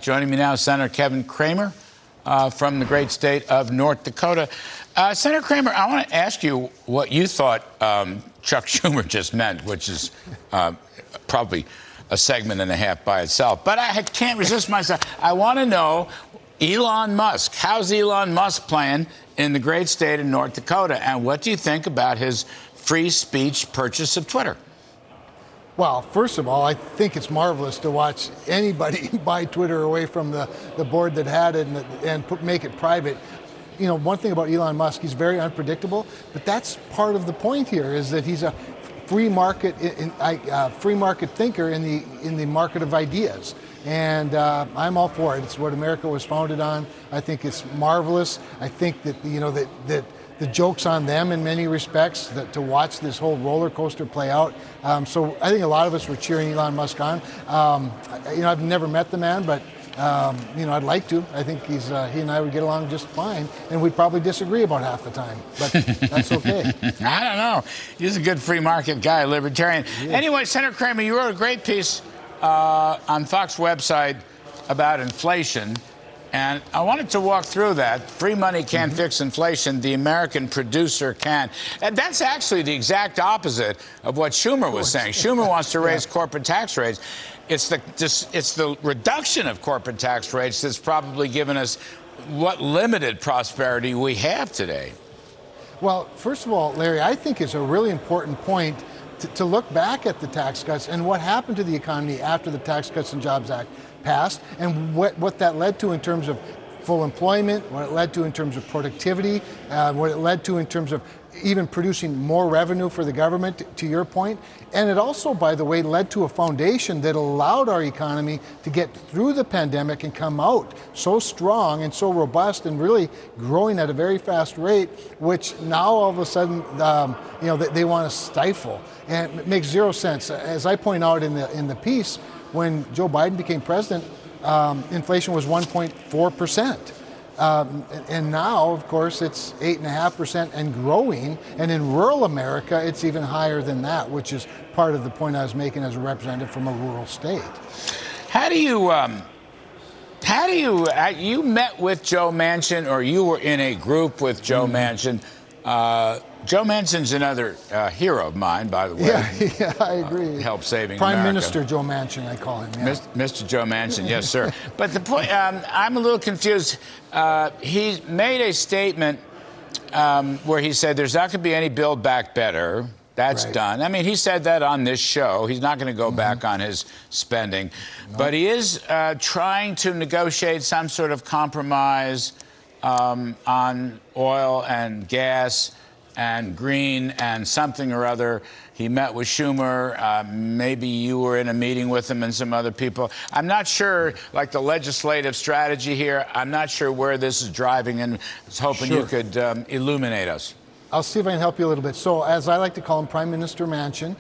Joining me now, Senator Kevin Cramer from the great state of North Dakota. Senator Cramer, I want to ask you what you thought Chuck Schumer just meant, which is probably a segment and a half by itself. But I can't resist myself. I want to know Elon Musk. How's Elon Musk playing in the great state of North Dakota? And what do you think about his free speech purchase of Twitter? Well, first of all, I think it's marvelous to watch anybody buy Twitter away from the board that had it and make it private. You know, one thing about Elon Musk, he's very unpredictable, but that's part of the point here, is that he's a free market thinker in the market of ideas. And I'm all for it. It's what America was founded on. I think it's marvelous. I think that, you know, that the joke's on them in many respects, to watch this whole roller coaster play out. So I think a lot of us were cheering Elon Musk on. You know, I've never met the man, but you know, I'd like to. I think he and I would get along just fine, and we'd probably disagree about half the time, but that's okay. I don't know. He's a good free market guy, libertarian. Anyway, Senator Cramer, you wrote a great piece on Fox website about inflation. And I wanted to walk through that. Free money can't fix inflation. The American producer can. And that's actually the exact opposite of what Schumer was saying. Schumer wants to raise corporate tax rates. It's the reduction of corporate tax rates that's probably given us what limited prosperity we have today. Well, first of all, Larry, I think it's a really important point to look back at the tax cuts and what happened to the economy after the Tax Cuts and Jobs Act passed, and what that led to in terms of full employment, what it led to in terms of productivity, what it led to in terms of even producing more revenue for the government, to your point. And it also, by the way, led to a foundation that allowed our economy to get through the pandemic and come out so strong and so robust and really growing at a very fast rate, which now all of a sudden, you know, they want to stifle. And it makes zero sense. As I point out in the piece, when Joe Biden became president, inflation was 1.4%. And now, of course, it's 8.5% and growing. And in rural America, it's even higher than that, which is part of the point I was making as a representative from a rural state. How do you you met with Joe Manchin, or you were in a group with Joe Manchin? Joe Manchin's another hero of mine, by the way. Yeah, I agree. Helped saving Prime America. Minister Joe Manchin, I call him. Yeah. Mr. Joe Manchin, yes, sir. But the point, I'm a little confused. He made a statement where he said there's not going to be any Build Back Better. That's done. I mean, he said that on this show. He's not going to go back on his spending. No. But he is trying to negotiate some sort of compromise on oil and gas and green and something or other. He met with Schumer. Maybe you were in a meeting with him and some other people. I'm not sure, like the legislative strategy here, I'm not sure where this is driving, and I was hoping you could illuminate us. I'll see if I can help you a little bit. So, as I like to call him, Prime Minister Manchin,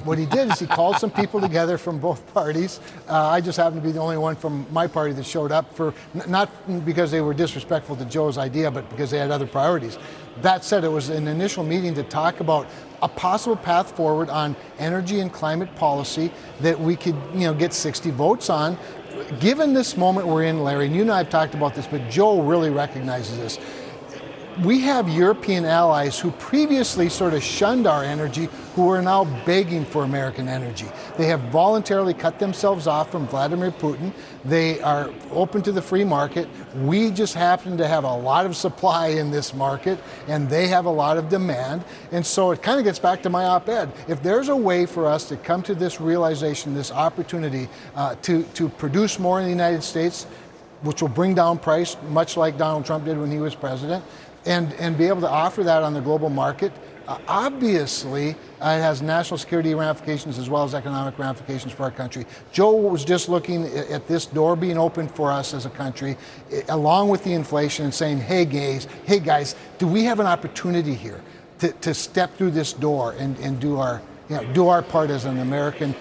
what he did is he called some people together from both parties. I just happened to be the only one from my party that showed up, for not because they were disrespectful to Joe's idea, but because they had other priorities. That said, it was an initial meeting to talk about a possible path forward on energy and climate policy that we could, you know, get 60 votes on. Given this moment we're in, Larry, and you and I have talked about this, but Joe really recognizes this. We have European allies who previously sort of shunned our energy, who are now begging for American energy. They have voluntarily cut themselves off from Vladimir Putin. They are open to the free market. We just happen to have a lot of supply in this market, and they have a lot of demand. And so it kind of gets back to my op-ed. If there's a way for us to come to this realization, this opportunity to produce more in the United States, which will bring down price, much like Donald Trump did when he was president, and be able to offer that on the global market, obviously it has national security ramifications as well as economic ramifications for our country. Joe was just looking at this door being open for us as a country, along with the inflation, and saying, hey guys, do we have an opportunity here to step through this door and do our part as an American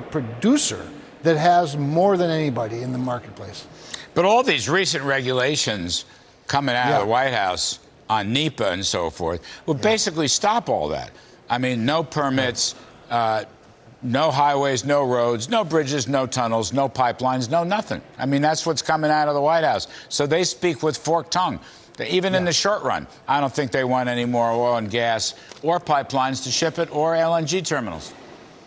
producer that has more than anybody in the marketplace. But all these recent regulations coming out of the White House on NEPA and so forth will basically stop all that. I mean, no permits, No highways, no roads, no bridges, no tunnels, no pipelines, no nothing. I mean, that's what's coming out of the White House. So they speak with forked tongue. Even in the short run, I don't think they want any more oil and gas or pipelines to ship it or LNG terminals.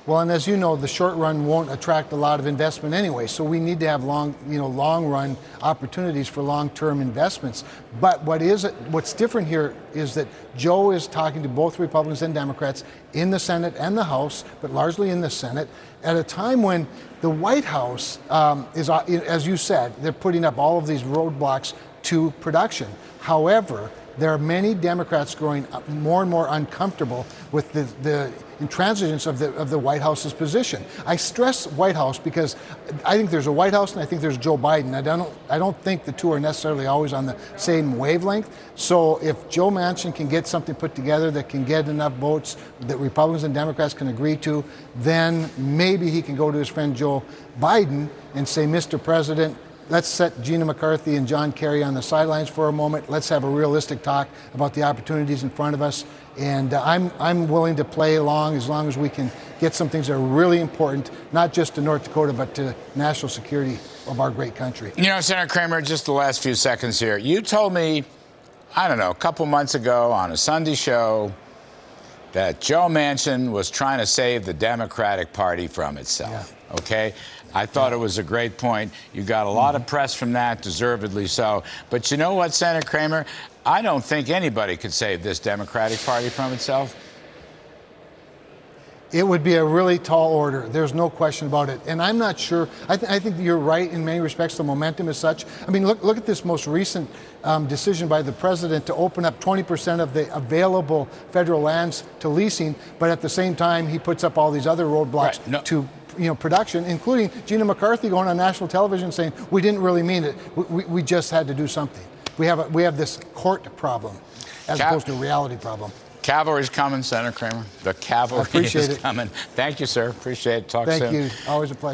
Well, and as you know, the short run won't attract a lot of investment anyway. So we need to have long run opportunities for long-term investments. But what's different here is that Joe is talking to both Republicans and Democrats in the Senate and the House, but largely in the Senate, at a time when the White House is, as you said, they're putting up all of these roadblocks to production. However, there are many Democrats growing more and more uncomfortable with the intransigence of the White House's position. I stress White House because I think there's a White House and I think there's Joe Biden. I don't think the two are necessarily always on the same wavelength. So if Joe Manchin can get something put together that can get enough votes that Republicans and Democrats can agree to, then maybe he can go to his friend Joe Biden and say, Mr. President, let's set Gina McCarthy and John Kerry on the sidelines for a moment. Let's have a realistic talk about the opportunities in front of us. And I'm willing to play along as long as we can get some things that are really important, not just to North Dakota, but to national security of our great country. You know, Senator Cramer, just the last few seconds here. You told me, I don't know, a couple months ago on a Sunday show that Joe Manchin was trying to save the Democratic Party from itself. Yeah. Okay? I thought it was a great point. You got a lot of press from that, deservedly so. But you know what, Senator Cramer? I don't think anybody could save this Democratic Party from itself. It would be a really tall order. There's no question about it. And I'm not sure. I think you're right in many respects. The momentum is such. I mean, look at this most recent decision by the president to open up 20% of the available federal lands to leasing, but at the same time, he puts up all these other roadblocks to production, including Gina McCarthy going on national television saying, we didn't really mean it. We just had to do something. We have this court problem as opposed to a reality problem. Cavalry's coming, Senator Cramer. The cavalry is coming. Thank you, sir. Appreciate it. Talk soon. Thank you. Always a pleasure.